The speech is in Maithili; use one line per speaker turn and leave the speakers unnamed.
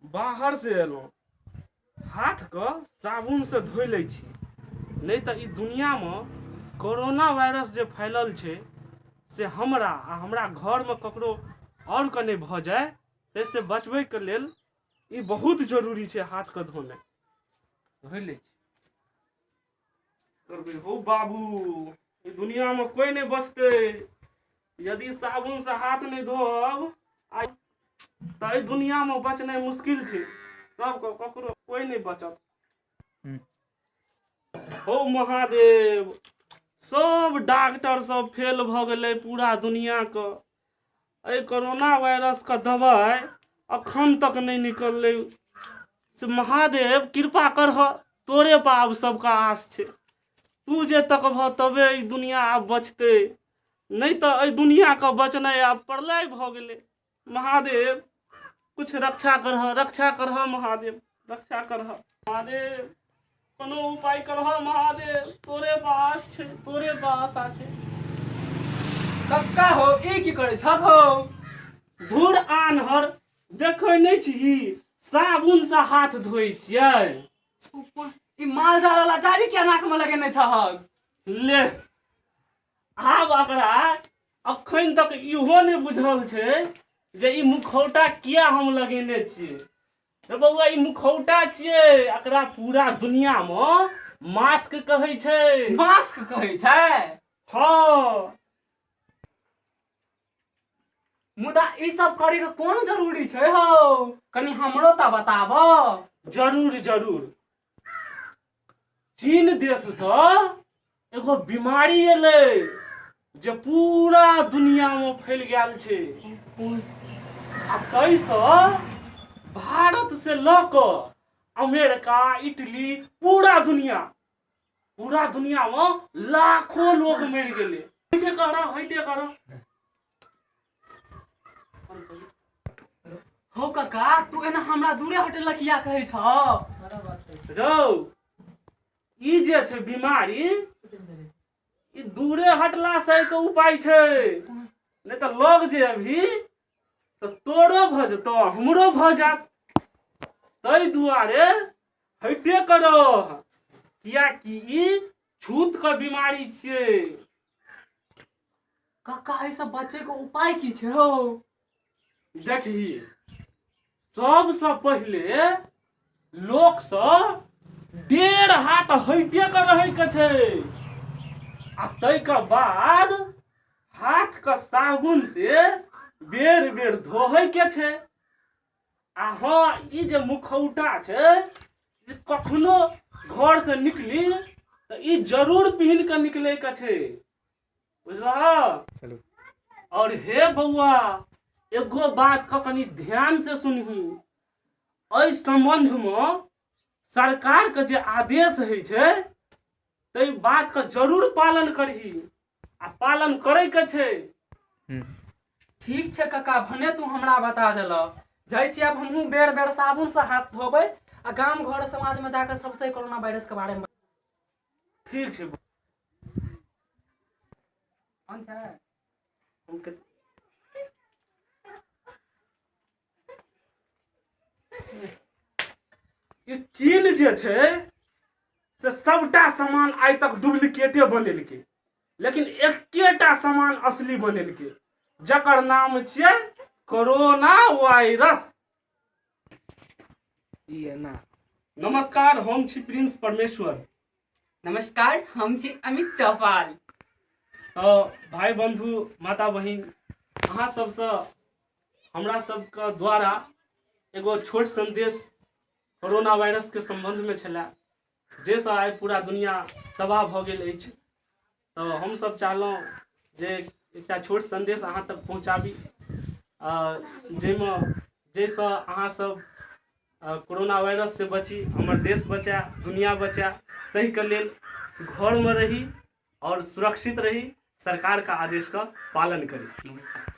बाहर से एलहुँ हाथ के साबुन से धोइ लै छी, नहीं तो ई दुनिया में कोरोना वायरस जे फैलल छै से हमरा आ हमरा घर में ककरो और के नहीं भ जाए, तैसे बचबै के लेल ई बहुत जरूरी छै हाथ के धोनाइ। धोइ लै छी। करबै हो बाबू, ई दुनिया में कोई नहीं बचते यदि साबुन से हाथ नहीं धोब तो ई दुनिया में बचनाइ मुश्किल छै। सबको ककरो कोई नहीं बचत। हो महादेव, सब डॉक्टर सब फेल भ गेलै पूरा दुनिया के। ए कोरोना वायरस का दवाई अखन तक नहीं निकललै। से महादेव कृपा करह, तोरे पर आब सबका आस छै। तू जे तकबह तबे ई दुनिया आब बचते, नहीं तो ए दुनिया का बचनाइ आब प्रलय भ गेलै। महादेव कुछ रक्षा करह महादेव, रक्षा करह महादेव, कोनो उपाय करह महादेव, तोरे पास छै, तोरे पास आछे।
कक्का हो ई की करे छक हो?
धूर आन्हर, देखै नहीं छी साबुन से हाथ धोइ छियै।
ई माल जाल वाला जाबी के नाक में लगेने छहक?
ले आब एकरा अखन तक इहो नहीं बुझल छै जे ई मुखौटा किया हम लगेने छियै। रे बउआ, ई मुखौटा छियै, एकरा पूरा दुनिया में मास्क कहै छै।
मास्क कहै छै?
हाँ।
मुदा ई सब करे के कोन जरूरी छै हो? कनी हमरो त बताबो।
जरूर जरूर। चीन देश से एगो बीमारी एलै जे पूरा दुनिया में फैल गेल छै। आ तैसे भारत से ल क अमेरिका, इटली, पूरा दुनिया में लाखों लोग मर गेले। हइटे करा
हो कक्का, तू एना हमरा दूरे हटेला किया कहै छ?
रौ, ई जे छै बीमारी, ई दूरे हटला से के उपाय छै। नहीं तो लग जे अभी तो तोरो भ जतो, हमरो भ जात। तै दुआरे हइटे करो, किया कि ई छूत के बीमारी छियै।
कक्का ऐसे बचे के उपाय की छै हो?
देखी, सबसे पहले लोक से 1.5 हाथ हइटे के रहे के छै। आ तै के बाद हाथ के साबुन से बेर बेर धोहे के छै। आ हाँ, ई जे मुखौटा छै, जे कखनो घर से निकली तो ई जरूर पहन के निकले के छै, बुझलह?
चलू।
और हे बउआ, एगो बात का कनी ध्यान से सुनही। एहि संबंध में सरकार के जे आदेश है छै, तै बात का जरूर पालन करही। आ पालन करे के छै।
ठीक छै कक्का, भने तू हमरा बता देला। जाइ छी अब हमहू बेर बेर साबुन से हाथ धोबै आ गांव घर समाज में जाकर सबसे कोरोना वायरस के बारे में।
ठीक छै। कौन छै? ई चीन जे छै से सबटा सामान आइ तक डुप्लीकेटे बनेलकै, लेकिन एकेटा सामान असली बनेलकै, जकर नाम छियै कोरोना वायरस। नमस्कार, हम छी प्रिंस परमेश्वर।
नमस्कार, हम छी अमित चौपाल।
तो भाई बंधु, माता बहिन, अहाँ सबसे हमरा सबके द्वारा एगो छोट संदेश कोरोना वायरस के संबंध में छला, जैसे आइ पूरा दुनिया तबाह भ गेल अछि। तो हम सब चाहलहुँ जे एकटा छोट संदेश अहाँ तक पहुँचाबी, जैसे अहाँ सब कोरोना वायरस से बची, हमर देश बचा, दुनिया बचा। तहि के लेल घर में रही और सुरक्षित रही, सरकार का आदेश का पालन करी। नमस्कार।